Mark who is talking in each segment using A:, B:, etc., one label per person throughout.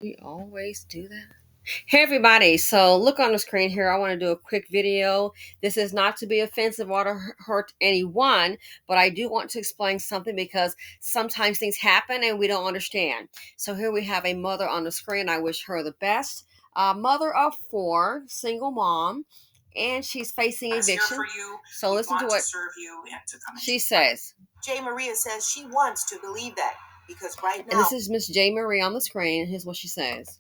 A: We always do that. Hey everybody, so look on the screen here. I want to do a quick video. This is not to be offensive or to hurt anyone, but I do want to explain something because sometimes things happen and we don't understand. So here we have a mother on the screen. I wish her the best. Mother of four, single mom, and she's facing eviction. For you. So listen to what she says. Jay Maria says she wants to believe that because right now, and this is Miss Jay Marie on the screen. Here's what she says.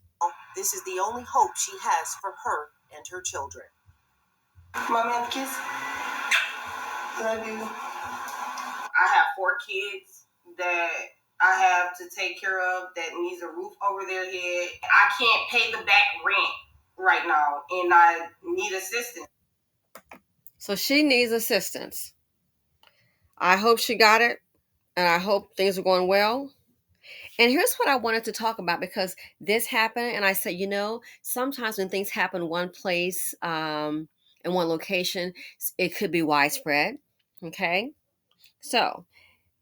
A: This is the only hope she has for her and her children. Mommy, have a kiss. Love you. I have 4 kids that I have to take care of that needs a roof over their head. I can't pay the back rent right now, and I need assistance. So she needs assistance. I hope she got it, and I hope things are going well. And here's what I wanted to talk about because this happened, and I said, sometimes when things happen one place, in one location, it could be widespread. Okay, so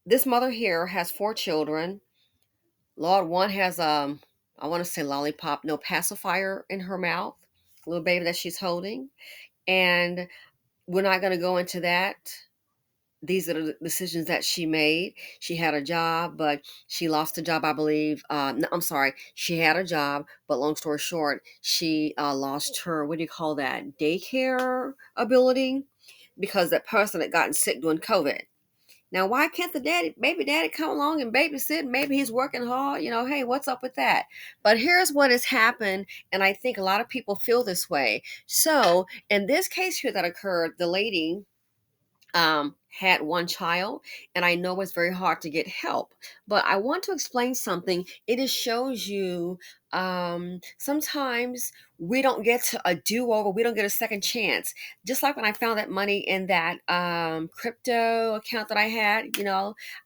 A: this mother here has 4 children. Lord, one has I want to say lollipop, no pacifier in her mouth, little baby that she's holding, and we're not going to go into that. These are the decisions that she made. She had a job, but she lost the job, I believe. No, I'm sorry. She had a job, but long story short, she lost her, what do you call that, daycare ability because that person had gotten sick during COVID. Now, why can't the baby daddy come along and babysit? Maybe he's working hard. Hey, what's up with that? But here's what has happened, and I think a lot of people feel this way. So, in this case here that occurred, the lady had 1 child, and I know it's very hard to get help, but I want to explain something. It just shows you sometimes we don't get a do-over, we don't get a second chance. Just like when I found that money in that crypto account that I had,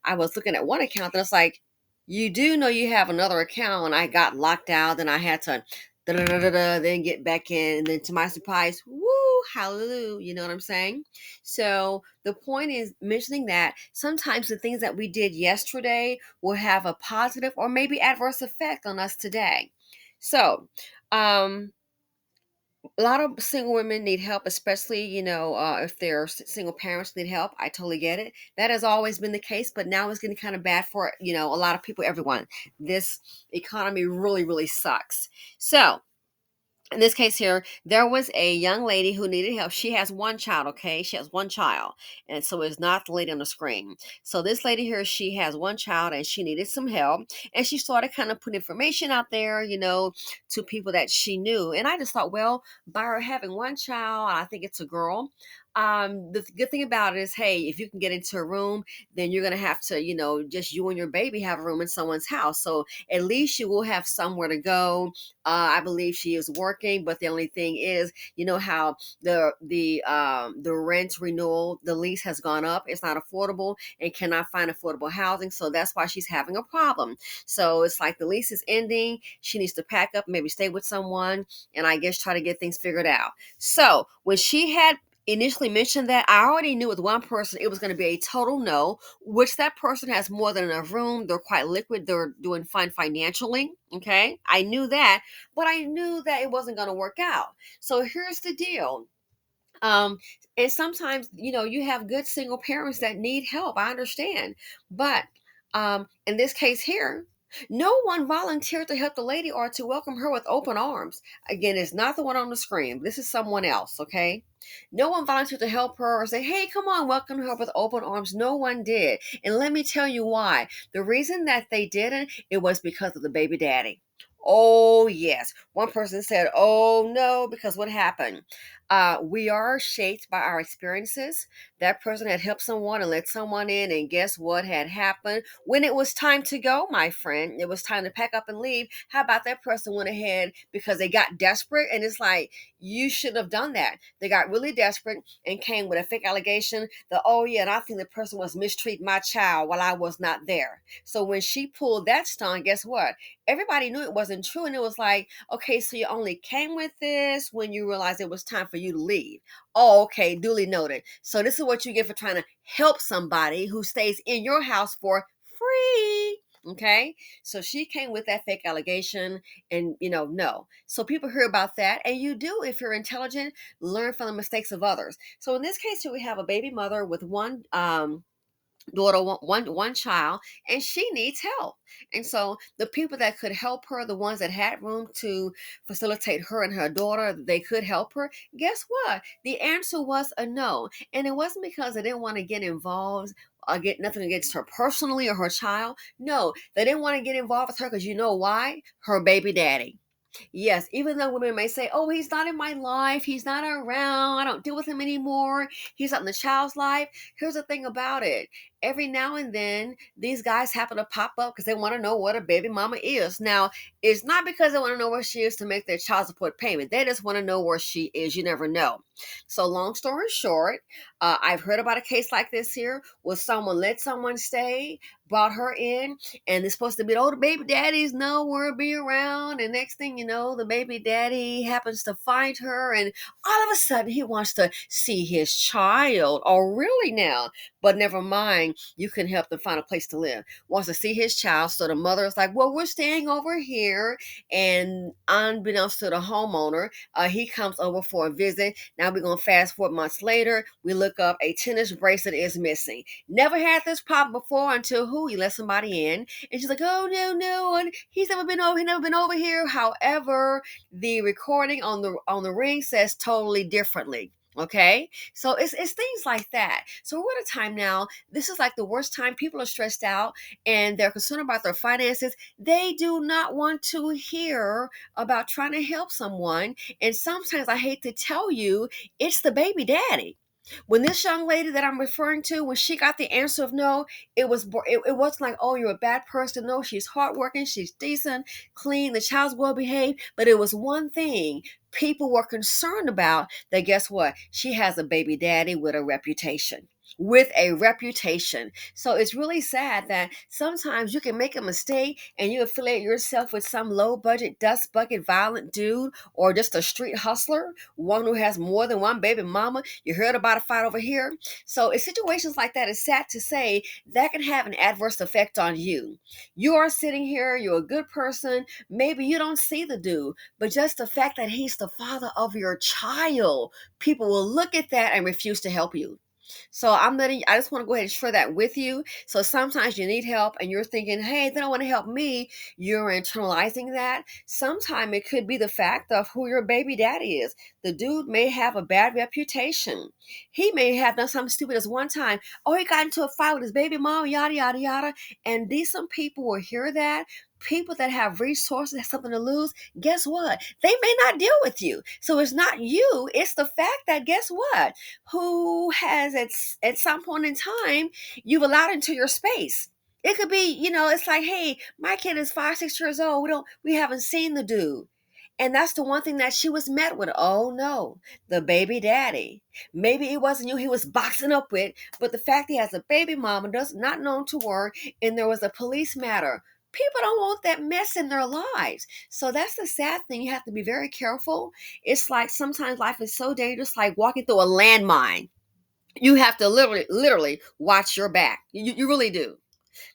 A: I was looking at one account and it's like, you do know you have another account, and I got locked out and I had to then get back in, and then to my surprise, woo, hallelujah, you know what I'm saying? So the point is mentioning that sometimes the things that we did yesterday will have a positive or maybe adverse effect on us today. So, a lot of single women need help, especially, if they're single parents need help. I totally get it. That has always been the case, but now it's getting kind of bad for, a lot of people, everyone. This economy really, really sucks. So, in this case here, there was a young lady who needed help. She has 1 child, okay? She has 1 child. And so it's not the lady on the screen. So this lady here, she has 1 child and she needed some help. And she started kind of putting information out there, to people that she knew. And I just thought, well, by her having 1 child, I think it's a girl. The good thing about it is, hey, if you can get into a room, then you're going to have to, just you and your baby have a room in someone's house. So at least you will have somewhere to go. I believe she is working, but the only thing is, how the rent renewal, the lease has gone up. It's not affordable and cannot find affordable housing, so that's why she's having a problem. So it's like the lease is ending. She needs to pack up, maybe stay with someone, and I guess try to get things figured out. So when she had initially mentioned that, I already knew with one person it was going to be a total no, which that person has more than enough room. They're quite liquid. They're doing fine financially. Okay. I knew that, but I knew that it wasn't going to work out. So here's the deal. Um, and sometimes, you have good single parents that need help. I understand. But in this case here, no one volunteered to help the lady or to welcome her with open arms. Again, it's not the one on the screen. This is someone else, okay? No one volunteered to help her or say, hey, come on, welcome her with open arms. No one did. And let me tell you why. The reason that they didn't, it was because of the baby daddy. Oh, yes. One person said, oh, no, because what happened? We are shaped by our experiences. That person had helped someone and let someone in, and guess what had happened? When it was time to go, my friend, it was time to pack up and leave. How about that person went ahead because they got desperate? And it's like, you should have done that. They got really desperate and came with a fake allegation that, oh, yeah, and I think the person was mistreating my child while I was not there. So when she pulled that stunt, guess what? Everybody knew it wasn't true. And it was like, okay, so you only came with this when you realized it was time for you to leave. Oh, okay, duly noted. So this is what you get for trying to help somebody who stays in your house for free. Okay, so she came with that fake allegation, and no. So people hear about that, and you do, if you're intelligent, learn from the mistakes of others. So in this case, here we have a baby mother with one daughter, one child, and she needs help. And so the people that could help her, the ones that had room to facilitate her and her daughter, they could help her. Guess what? The answer was a no. And it wasn't because they didn't want to get involved or get nothing against her personally or her child. No, they didn't want to get involved with her because you know why? Her baby daddy. Yes, even though women may say, "Oh, he's not in my life. He's not around. I don't deal with him anymore. He's not in the child's life." Here's the thing about it. Every now and then, these guys happen to pop up because they want to know what a baby mama is. Now, it's not because they want to know where she is to make their child support payment. They just want to know where she is. You never know. So, long story short, I've heard about a case like this here where someone let someone stay, brought her in, and it's supposed to be, oh, the baby daddy's nowhere be around, and next thing you know, the baby daddy happens to find her, and all of a sudden he wants to see his child. Oh, really now? But never mind, you can help them find a place to live. Wants to see his child, so the mother is like, well, we're staying over here, and unbeknownst to the homeowner, he comes over for a visit. Now we're going to fast forward months later, we look up, a tennis bracelet is missing. Never had this problem before until who? You let somebody in, and she's like, "Oh no, no, and he's never been over. He never been over here." However, the recording on the ring says totally differently. Okay, so it's things like that. So we're at a time now. This is like the worst time. People are stressed out and they're concerned about their finances. They do not want to hear about trying to help someone. And sometimes I hate to tell you, it's the baby daddy. When this young lady that I'm referring to, when she got the answer of no, it wasn't like, oh, you're a bad person. No, she's hardworking, she's decent, clean, the child's well behaved. But it was one thing people were concerned about, that guess what? She has a baby daddy with a reputation. With a reputation. So it's really sad that sometimes you can make a mistake and you affiliate yourself with some low budget, dust bucket, violent dude, or just a street hustler, one who has more than one baby mama. You heard about a fight over here. So in situations like that, it's sad to say that can have an adverse effect on you. You are sitting here, you're a good person. Maybe you don't see the dude, but just the fact that he's the father of your child, people will look at that and refuse to help you. So I just want to go ahead and share that with you. So sometimes you need help and you're thinking, hey, they don't want to help me. You're internalizing that. Sometimes it could be the fact of who your baby daddy is. The dude may have a bad reputation. He may have done something stupid as one time. Oh, he got into a fight with his baby mom, yada, yada, yada. And decent people will hear that. People that have resources, have something to lose, guess what? They may not deal with you. So it's not you. It's the fact that, guess what? Who has at some point in time you've allowed into your space. It could be, it's like, hey, my kid is 5, 6 years old. We haven't seen the dude. And that's the one thing that she was met with. Oh no, the baby daddy. Maybe it wasn't you he was boxing up with, but the fact he has a baby mama does not known to work, and there was a police matter. People don't want that mess in their lives. So that's the sad thing. You have to be very careful. It's like sometimes life is so dangerous, like walking through a landmine. You have to literally watch your back. You really do.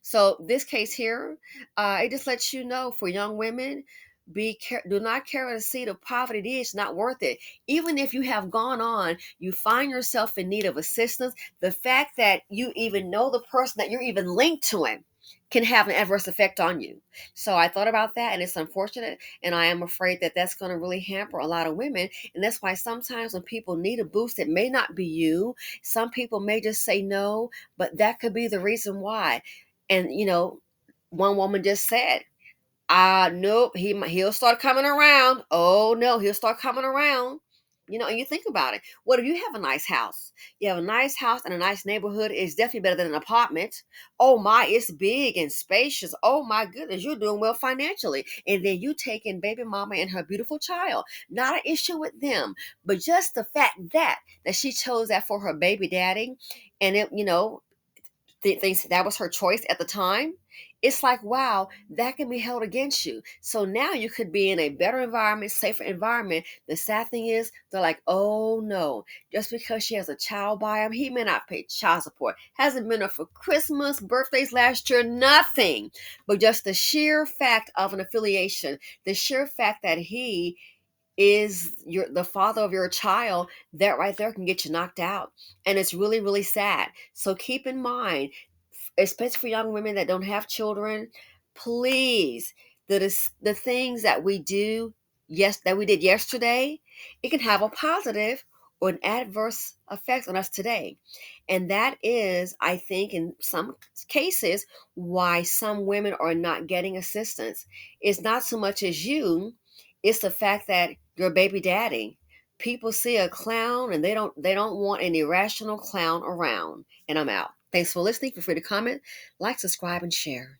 A: So this case here, it just lets you know, for young women, do not carry the seed of poverty. It's not worth it. Even if you have gone on, you find yourself in need of assistance. The fact that you even know the person, that you're even linked to him, can have an adverse effect on you. So I thought about that, and it's unfortunate, and I am afraid that that's going to really hamper a lot of women. And that's why sometimes when people need a boost, it may not be you. Some people may just say no, but that could be the reason why. And one woman just said, nope, he'll start coming around. Oh no, he'll start coming around. And you think about it. What if you have a nice house? You have a nice house and a nice neighborhood. It's definitely better than an apartment. Oh my, it's big and spacious. Oh my goodness, you're doing well financially. And then you take in baby mama and her beautiful child. Not an issue with them, but just the fact that she chose that for her baby daddy, and it, thinks that was her choice at the time. it's like, wow, that can be held against you. So now you could be in a better environment, safer environment. The sad thing is, they're like, oh no, just because she has a child by him, he may not pay child support. Hasn't been up for Christmas, birthdays last year, nothing. But just the sheer fact of an affiliation, the sheer fact that he is the father of your child, that right there can get you knocked out. And it's really, really sad. So keep in mind, especially for young women that don't have children, please, the things that we do, yes, that we did yesterday, it can have a positive or an adverse effect on us today. And that is, I think, in some cases, why some women are not getting assistance. It's not so much as you, it's the fact that your baby daddy. People see a clown and they don't want an irrational clown around. And I'm out. Thanks for listening. Feel free to comment, like, subscribe, and share.